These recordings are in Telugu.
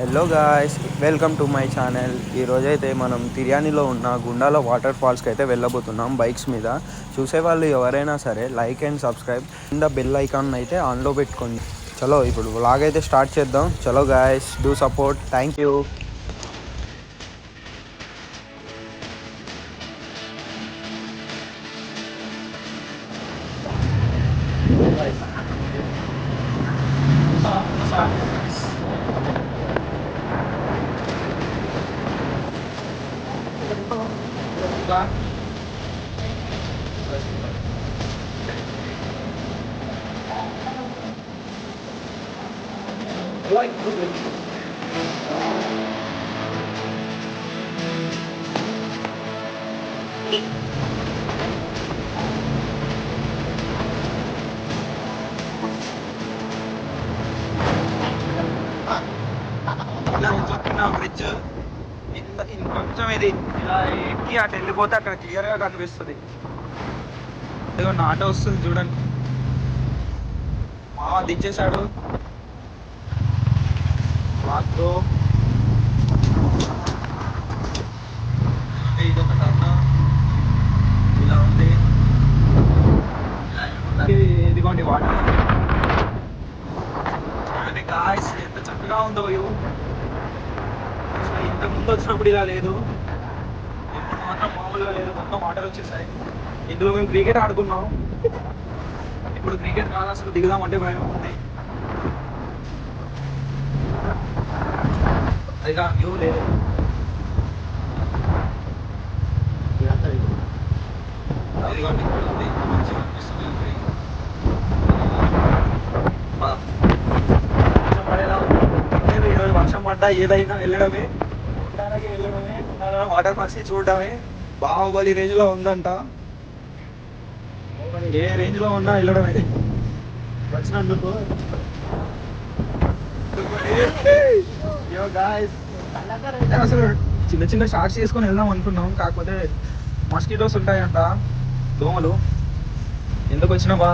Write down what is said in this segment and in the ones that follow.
Hello guys, welcome to my channel. ఈరోజైతే మనం తిర్యానీలో ఉన్న గుండాల వాటర్ ఫాల్స్కి అయితే వెళ్ళబోతున్నాం బైక్స్ మీద. చూసేవాళ్ళు ఎవరైనా సరే లైక్ అండ్ సబ్స్క్రైబ్ కింద బెల్ ఐకాన్ అయితే ఆన్లో పెట్టుకోండి. చలో ఇప్పుడు వ్లాగ్ అయితే స్టార్ట్ చేద్దాం. చలో guys, do support. Thank you. Bridge ఇంకొంచెం ఇది ఇలా ఎక్కి అటు వెళ్ళిపోతే అక్కడ క్లియర్గా కనిపిస్తుంది. ఇదిగో ఆటో వస్తుంది చూడండి. మా దించేశాడు. బ్రో ఇది ఒక టర్న్ ఇలా ఉంది. ఇదిగోండి వాటర్. అది గాయ్స్ ఎంత చక్కగా ఉందో వ్యూ. ఇంత ముందు వచ్చినప్పుడు ఇలా లేదు, ఇప్పుడు మాత్రం మామూలుగా లేదు. మొత్తం వాటర్ వచ్చేసాయి. ఇందులో మేము క్రికెట్ ఆడుకున్నాం. ఇప్పుడు క్రికెట్ కాదు, అసలు దిగుదామంటే భయం ఉంది. అది వ్యూ లేదు. ఈరోజు వర్షం పడ్డా ఏదైనా వెళ్ళడమే, ఉండడానికి వెళ్ళడమే, వాటర్ ఫాల్స్ చూడడమే. బాహుబలి రేంజ్ లో ఉందంట. ఏ రేంజ్ లో ఉన్నా వెళ్ళడమే వచ్చినందుకు. అసలు చిన్న చిన్న షార్ట్స్ చేసుకొని వెళ్దాం అనుకున్నాం, కాకపోతే మస్కిటోస్ ఉంటాయంట, దోమలు. ఎందుకు వచ్చినా బా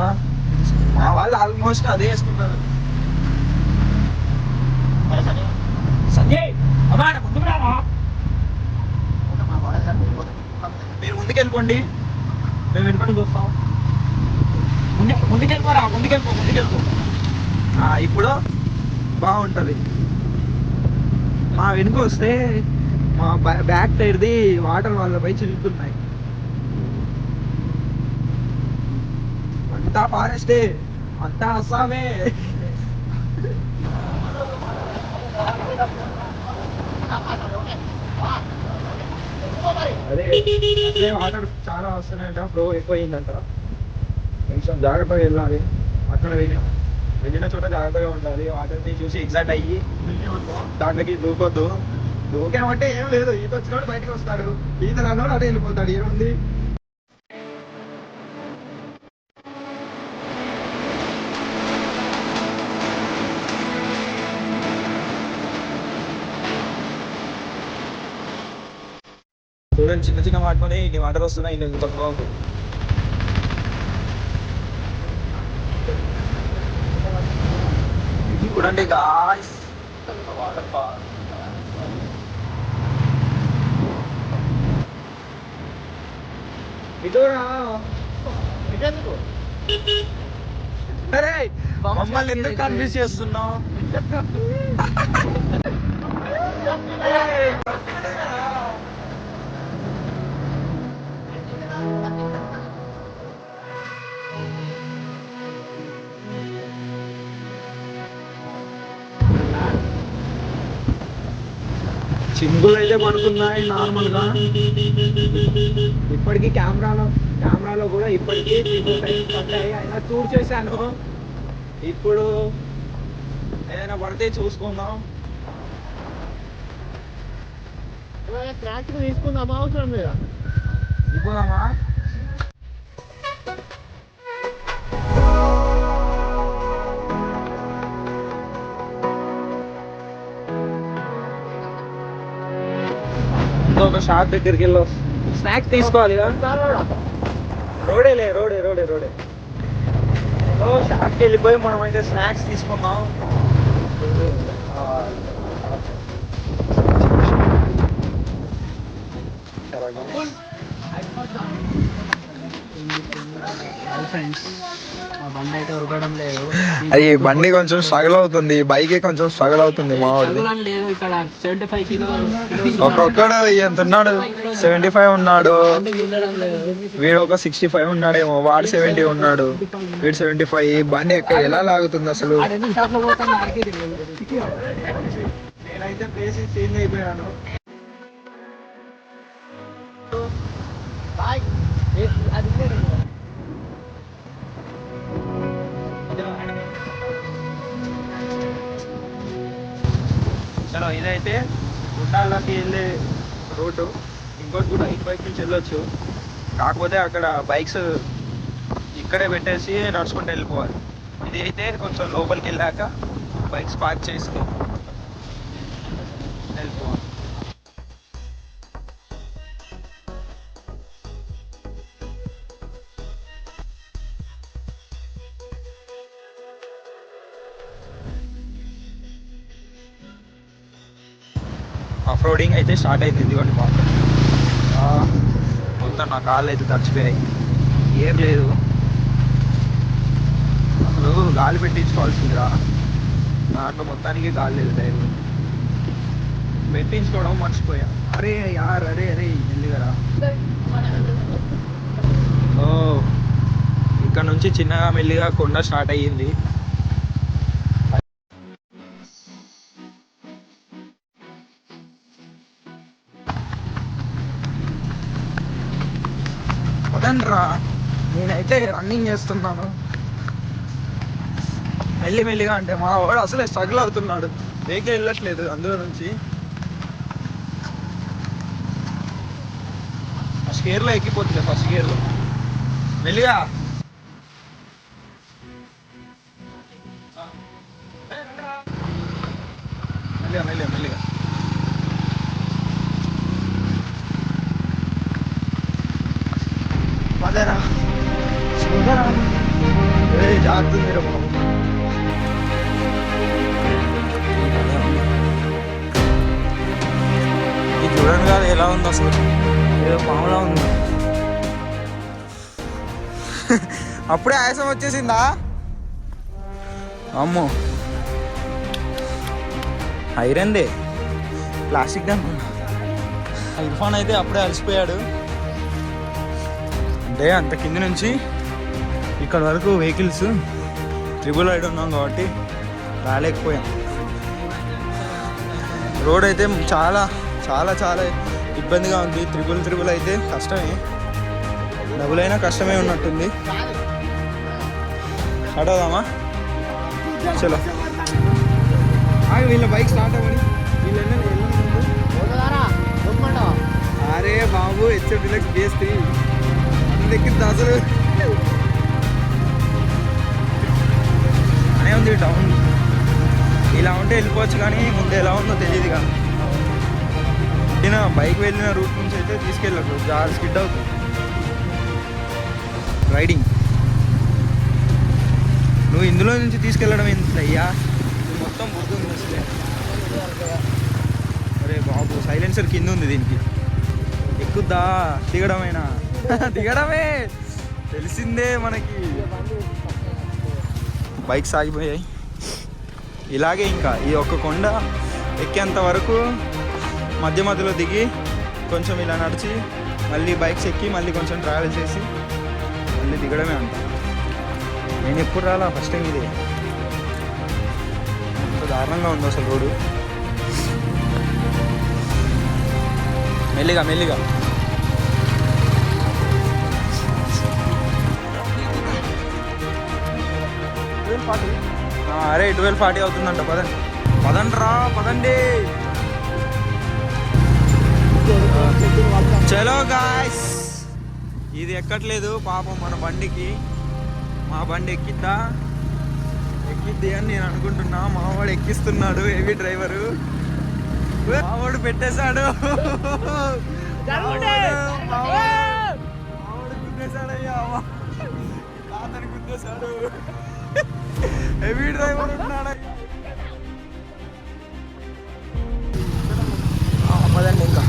మా వాళ్ళు ఆల్మోస్ట్ అదే వేసుకుంటారు. మీరు ముందుకెళ్ళిపోండి, మేము వెనుకొని చూస్తాం. ముందుకెళ్ళిపో. ఇప్పుడు బాగుంటుంది. మా వెనుక వస్తే మా బ్యాక్ టైర్ది వాటర్ వాళ్ళపై చిలుకుతున్నాయి. అంతా ఫారెస్టే, అంతా అస్సామే. అదే వాటర్ చాలా వస్తున్నాయంట, ఫ్లో ఎక్కువయిందంట. కొంచెం జాగ్రత్తగా వెళ్ళాలి. అక్కడ వెళ్ళిన చోట జాగ్రత్తగా ఉండాలి. వాటర్ని చూసి ఎగ్జాక్ట్ అయ్యి దాంట్లోకి దూకొద్దు. దూకామంటే ఏం లేదు, ఈత వచ్చినోడు బయటకు వస్తాడు, ఈత రానోడు అటే వెళ్ళిపోతాడు. ఏముంది? చూడండి, చిన్న చిన్న వాటిలోనే ఇన్ని వాటర్ వస్తున్నాయి. ఇన్ని తక్కువ చూడండి గాయ్స్, వాటర్ ఫాల్. అరే మమ్మల్ని ఎందుకు కన్ఫ్యూజ్ చేస్తున్నావు? సింపుల్ అయితే పడుతున్నాయి నార్మల్ గా. ఇప్పటికీ కెమెరాలో కూడా ఇప్పటికీ 3-4 టైమ్స్ పడ్డాయి, అయినా చూడ్ చేశాను. ఇప్పుడు ఏదైనా పడితే చూసుకుందాం. స్నాక్స్ తీసుకుందామా, అవసరం లేదా? తీసుకుందామా? ఒక షాప్ దగ్గరికి వెళ్ళి స్నాక్స్ తీసుకోవాలి. రోడే షాప్కి వెళ్ళిపోయి మనం అయితే స్నాక్స్ తీసుకున్నాం. అది బండి కొంచెం స్ట్రగుల్ అవుతుంది, బైక్ కొంచెం స్ట్రగుల్ అవుతుంది. మా వాడు ఒక్కొక్కడు ఎంత ఉన్నాడు, 75 ఉన్నాడు, వీడు ఒక 65 ఉన్నాడేమో, వాడు 70 ఉన్నాడు, వీడు 75. బండి ఎలా లాగుతుంది అసలు? నేనైతే ప్లేస్ చేంజ్ అయిపోయాను. చలో, ఇదైతే గుండాలకి వెళ్ళే రోడ్డు. ఇంకోటి కూడా ఇటు బైక్ నుంచి వెళ్ళొచ్చు, కాకపోతే అక్కడ బైక్స్ ఇక్కడే పెట్టేసి నడుచుకుంటూ వెళ్ళిపోవాలి. ఇది అయితే కొంచెం లోపలికి వెళ్ళాక బైక్స్ పార్క్ చేసి వెళ్ళిపోవాలి. ఆఫ్ రోడింగ్ అయితే స్టార్ట్ అయింది. ఇదిగోండి బాగా మొత్తం నా కాళ్ళు అయితే తడిచిపోయాయి, ఏం లేదు అసలు. గాలి పెట్టించుకోవాల్సిందిరా, దాంట్లో మొత్తానికి గాలి లేదు. టైర్ పెట్టించుకోవడం మర్చిపోయా. అరే యార్, అరే అరే మెల్లిగరా. ఓ, ఇక్కడ నుంచి చిన్నగా మెల్లిగా కొండ స్టార్ట్ అయ్యింది. వదండ్రా, నేనైతే రన్నింగ్ చేస్తున్నాను మెల్లిమెల్లిగా. అంటే మా వాడు అసలే స్ట్రగుల్ అవుతున్నాడు, వెహికల్ వెళ్ళట్లేదు అందులో నుంచి. ఫస్ట్ గేర్లో ఎక్కిపోతుంది, ఫస్ట్ గేర్లో మెల్లిగా. మెల్లిగా మెల్లిగా మెల్లిగా. పదరా చూడరా, జాగ్రత్త మీరు. ఇది చూడండి కాదు ఎలా ఉంది అసలు, ఏదో పాములా ఉంది. అప్పుడే ఆయాసం వచ్చేసిందా? అమ్మో, ఐరన్దే, ప్లాస్టిక్ దాని. ఇర్ఫాన్ అయితే అప్పుడే అలసిపోయాడు. అంటే అంత కింద నుంచి ఇక్కడ వరకు వెహికల్స్ ట్రిబుల్ రైడ్ ఉన్నాం కాబట్టి రాలేకపోయాం. రోడ్ అయితే చాలా చాలా చాలా ఇబ్బందిగా ఉంది. త్రిబుల్ అయితే కష్టమే, డబుల్ అయినా కష్టమే ఉన్నట్టుంది. స్టార్ట్ అవుదామా? చలో, వీళ్ళ బైక్ స్టార్ట్ అవ్వని. వీళ్ళు అరే బాబు, హెచ్ఎఫ్ డిలక్స్ BS3 ఎక్కింది అసలు. అనే ఉంది టౌన్, ఇలా ఉంటే వెళ్ళిపోవచ్చు, కానీ ముందు ఎలా ఉందో తెలియదుగా. బైక్ వెళ్ళిన రూట్ నుంచి అయితే తీసుకెళ్ళకు, చాలా స్కిడ్ అవుతుంది రైడింగ్. నువ్వు ఇందులో నుంచి తీసుకెళ్ళడం ఎంత అయ్యా, మొత్తం బుద్ధి అసలే. అరే బాబు, సైలెన్సర్ కింద ఉంది దీనికి, ఎక్కుద్దా? దిగడమేనా? దిగడమే, తెలిసిందే మనకి. బైక్స్ ఆగిపోయాయి. ఇలాగే ఇంకా ఈ ఒక్క కొండ ఎక్కేంత వరకు మధ్య మధ్యలో దిగి కొంచెం ఇలా నడిచి మళ్ళీ బైక్స్ ఎక్కి మళ్ళీ కొంచెం ట్రావెల్ చేసి మళ్ళీ దిగడమే అంట. నేను ఎప్పుడు రాలా, ఫస్ట్ టైం ఇదే. ఎంత దారుణంగా ఉంది అసలు రోడ్డు. మెల్లిగా మెల్లిగా. అరే 12:40 అవుతుందంట. పదండి పదండ్రా, పదండి. చలో గాయ్స్, ఇది ఎక్కట్లేదు పాపం మన బండికి. మా బండి ఎక్కిద్ది అని నేను అనుకుంటున్నా. మావాడు ఎక్కిస్తున్నాడు, హెవీ డ్రైవరు. మావాడు పెట్టేశాడు, గుద్దేశాడయ్యా, తాతని గుద్దేశాడు. Heavy driver ఉన్నాడయ్యా. పదండి ఇంకా,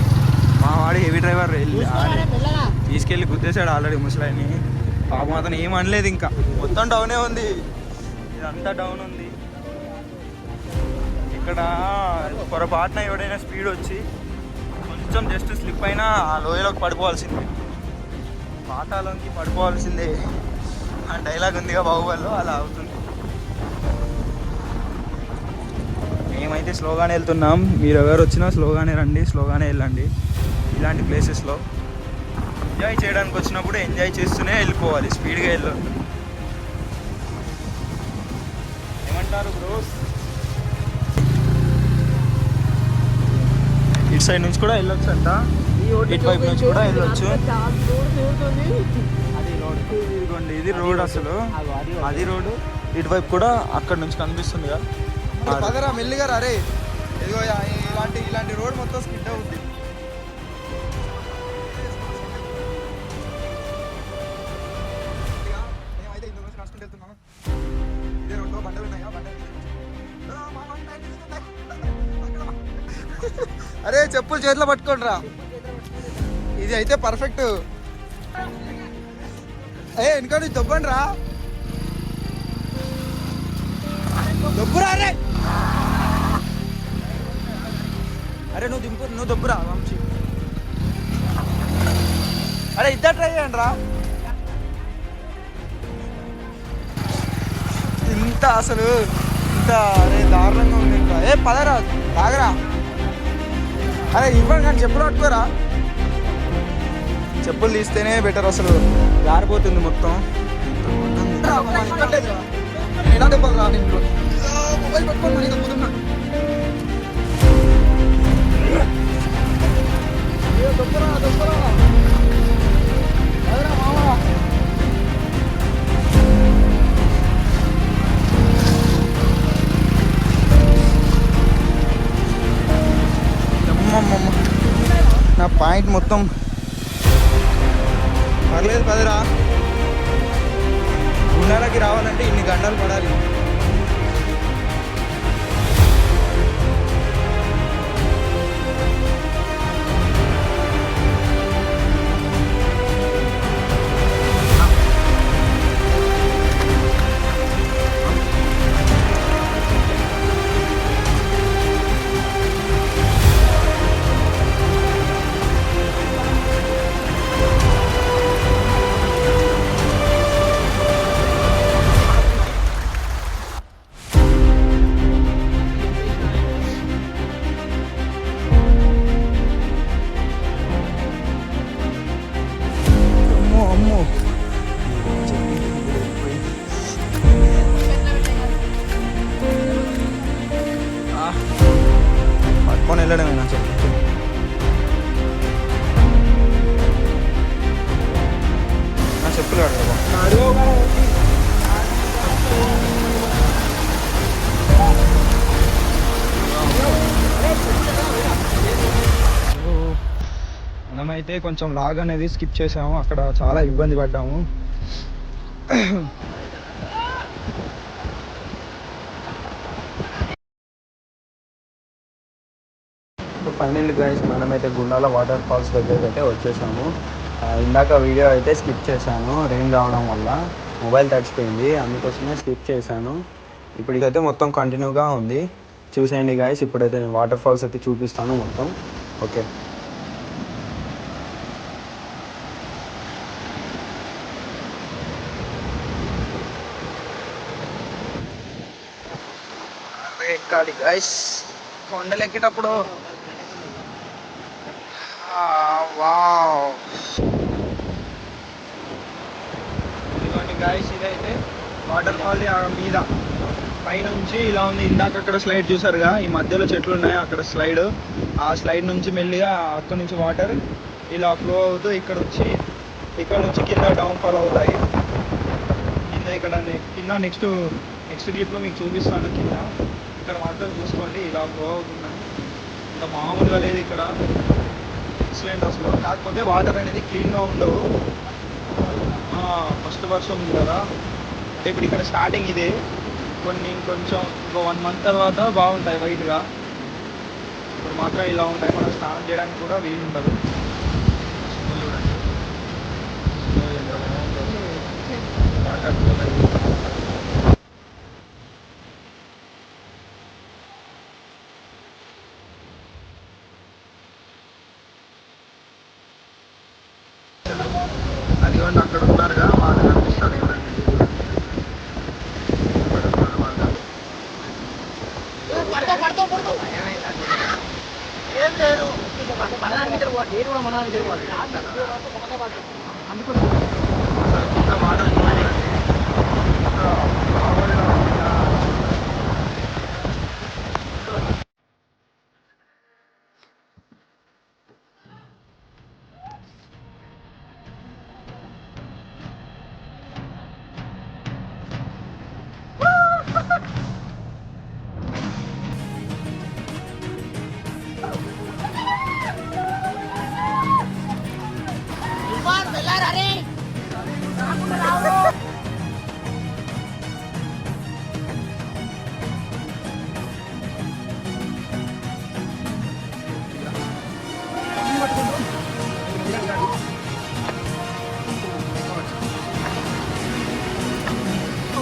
మా వాడు హెవీ డ్రైవర్ తీసుకెళ్ళి గుద్దేశాడు ఆల్రెడీ ముసలాయిని. పాపం అతను ఏం అనలేదు, ఇంకా మొత్తం డౌనే ఉంది, ఇదంతా డౌన్ ఉంది. ఇక్కడ పొరపాటున ఎవడైనా స్పీడ్ వచ్చి కొంచెం జస్ట్ స్లిప్ అయినా ఆ లోయలోకి పడిపోవాల్సిందే, పాతాలోకి పడిపోవాల్సిందే. ఆ డైలాగ్ ఉందిగా బాహుబలిలో, అలా అవుతుంది. మేమైతే స్లోగానే వెళ్తున్నాం. మీరు ఎవరు వచ్చినా స్లోగానే రండి, స్లోగానే వెళ్ళండి. ఇలాంటి ప్లేసెస్లో ఎంజాయ్ చేయడానికి వచ్చినప్పుడు ఎంజాయ్ చేస్తూనే వెళ్ళిపోవాలి, స్పీడ్గా వెళ్ళొద్దు. ఏమంటారు బ్రోస్? ఇటు సైడ్ నుంచి కూడా వెళ్ళొచ్చు అంట, ఇటు వైపు నుంచి కూడా వెళ్ళొచ్చు. ఇదిగోండి, ఇది రోడ్, అసలు అది రోడ్డు. ఇటువైపు కూడా అక్కడ నుంచి కనిపిస్తుంది కదా. పదరా మెల్లిగా రే. ఇదిగో ఇలాంటి రోడ్ మొత్తం స్కిడ్ అవుతుంది. మేమైతే ఇంత రోజు నడుచుకుంటూ వెళ్తున్నాము. ఇదే రోడ్లో బండలు ఉన్నాయా, అరే చెప్పులు చేతిలో పట్టుకోండి రా, ఇది అయితే పర్ఫెక్ట్. వెనక నుంచి దొబ్బండి రా, దొబ్బురా. అరే నువ్వు దొబ్బురా వంశీ. అరే ఇద్దరు ట్రై చేయండి రా. ఇంత అసలు ఇంత అరే దారుణంగా ఉంది. ఇంకా పదరా తాగరా. అరే ఇవ్వండి కానీ చెప్పులు పట్టుకోరా, చెప్పులు తీస్తేనే బెటర్, అసలు జారిపోతుంది మొత్తం. ఎలా దెబ్బలు రా, ఇంట్లో మొబైల్ పట్టుకోండి మరి దొబ్బుతున్నా. నా పాయింట్ మొత్తం పర్లేదు పదరా. గుండాలకి రావాలంటే ఇన్ని గంటలు పడాలి. పట్టుకొని వెళ్ళడమే నా చెప్పు. నా చెప్పులు కడగా మనమైతే కొంచెం లాగ్ అనేది స్కిప్ చేసాము, అక్కడ చాలా ఇబ్బంది పడ్డాము. ఫైనల్ గైస్ మనమైతే గుండాల వాటర్ ఫాల్స్ దగ్గరికి అయితే వచ్చేసాము. ఇందాక వీడియో అయితే స్కిప్ చేశాను, రెయిన్ రావడం వల్ల మొబైల్ తడిచిపోయింది, అందుకోసమే స్కిప్ చేశాను. ఇప్పుడు ఇదైతే మొత్తం కంటిన్యూగా ఉంది, చూసేయండి గైస్. ఇప్పుడైతే నేను వాటర్ ఫాల్స్ అయితే చూపిస్తాను మొత్తం. ఓకే ఎక్కాలి గైస్ కొండలు ఎక్కేటప్పుడు. వావ్, ఇదిగోండి గైస్, ఇదైతే వాటర్ ఫాల్ మీద పైనుంచి ఇలా ఉంది. ఇందాక అక్కడ స్లైడ్ చూసారుగా, ఈ మధ్యలో చెట్లు ఉన్నాయి, అక్కడ స్లైడ్. ఆ స్లైడ్ నుంచి మెల్లిగా అక్కడ నుంచి వాటర్ ఇలా ఫ్లో అవుతూ ఇక్కడ నుంచి కింద డౌన్ ఫాల్ అవుతాయి. కింద ఇక్కడ నెక్స్ట్ క్లిప్లో మీకు చూపిస్తాను. కింద ఇక్కడ మాత్రం చూసుకోండి, ఇలా ఫ్లో అవుతుందని. ఇంకా మామూలుగా లేదు ఇక్కడ, ఎక్సలెంట్ అసలు. కాకపోతే వాటర్ అనేది క్లీన్గా ఉండవు. ఫస్ట్ వర్షం ఉంది కదా, అంటే ఇప్పుడు ఇక్కడ స్టార్టింగ్ ఇదే. కొంచెం ఇంకో 1 month తర్వాత బాగుంటాయి వైట్గా. ఇప్పుడు మాత్రం ఇలా ఉంటాయి, మనం స్నానం చేయడానికి కూడా వీలు ఉండదు.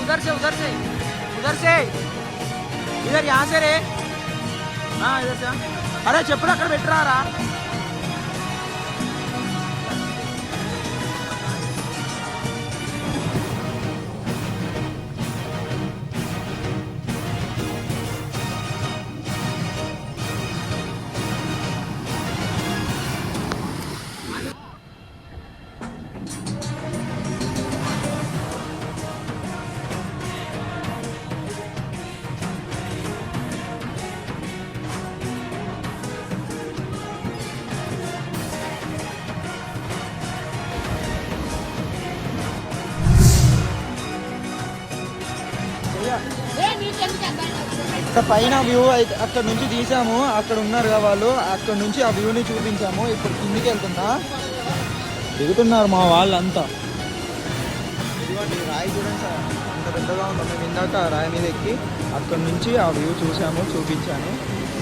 उधर से उधर से इधर यहाँ से रे हाँ इधर से अरे చెప్పులు అక్కడ పెట్టరా రా పైన వ్యూ అయితే అక్కడ నుంచి తీసాము. అక్కడ ఉన్నారు కదా వాళ్ళు, అక్కడ నుంచి ఆ వ్యూని చూపించాము. ఇప్పుడు కిందికి వెళ్తున్నా, దిగుతున్నారు మా వాళ్ళంతా. ఇదిగోండి రాయి చూడండి సార్, అంత పెద్దగా ఉందో. మేము ఇందాక రాయి మీద ఎక్కి అక్కడ నుంచి ఆ వ్యూ చూసాము, చూపించాను.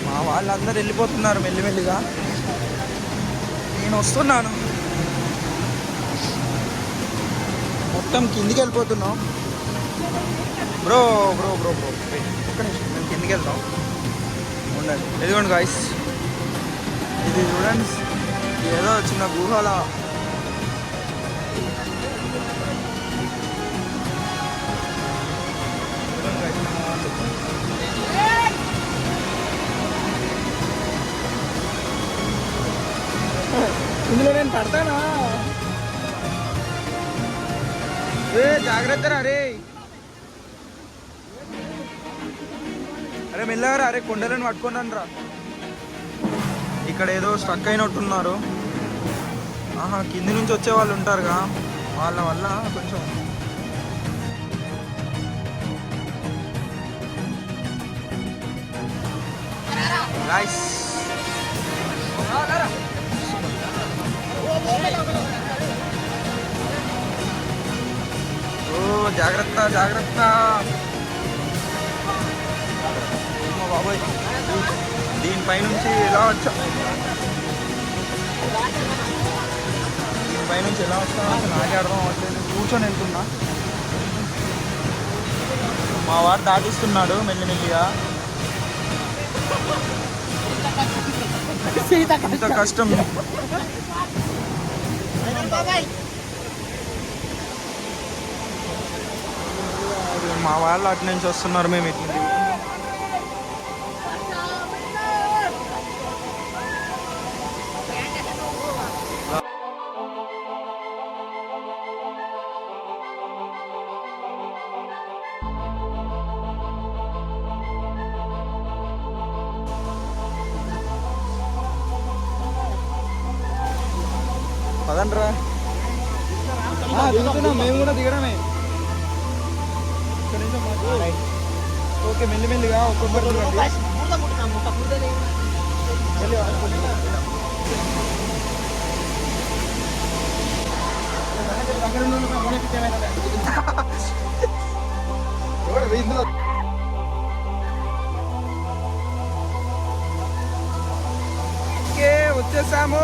మా వాళ్ళందరూ వెళ్ళిపోతున్నారు మెల్లిమెల్లిగా. నేను వస్తున్నాను, మొత్తం కిందికి వెళ్ళిపోతున్నాం. బ్రో బ్రో బ్రో బ్రో ఒక్క నిమిషం, మేము కిందికి వెళ్తాం ఉండండి. ఇదిగోండి గాయ్స్, ఇది చూడండి, ఏదో చిన్న గుహలా. ఇందులో నేను పడతానా? జాగ్రత్త రా రే, అరే మెల్లగా అరే, కొండలను పట్టుకున్నాను రా. ఇక్కడ ఏదో స్ట్రక్ అయినట్టున్నారు. ఆహా, కింది నుంచి వచ్చే వాళ్ళు ఉంటారుగా, వాళ్ళ వల్ల కొంచెం గాయ్స్. ఓ జాగ్రత్త జాగ్రత్త బాబాయ్. దీనిపై నుంచి ఎలా వచ్చా, దీనిపై నుంచి ఎలా వచ్చా నాకే అర్థం అవ్వట్లేదు. కూర్చొని వెళ్తున్నా, మా వాడు దాటిస్తున్నాడు మెల్లిమెల్లిగా. ఇంత కష్టం. మా వాళ్ళు అటు నుంచి వస్తున్నారు, మేము ఇట్లా పదండ్రా. దిగుతున్నాం, మేము కూడా దిగడమే. ఓకే, మెల్లిమెల్లిగా ఒక్కొక్కరు వచ్చేసాము.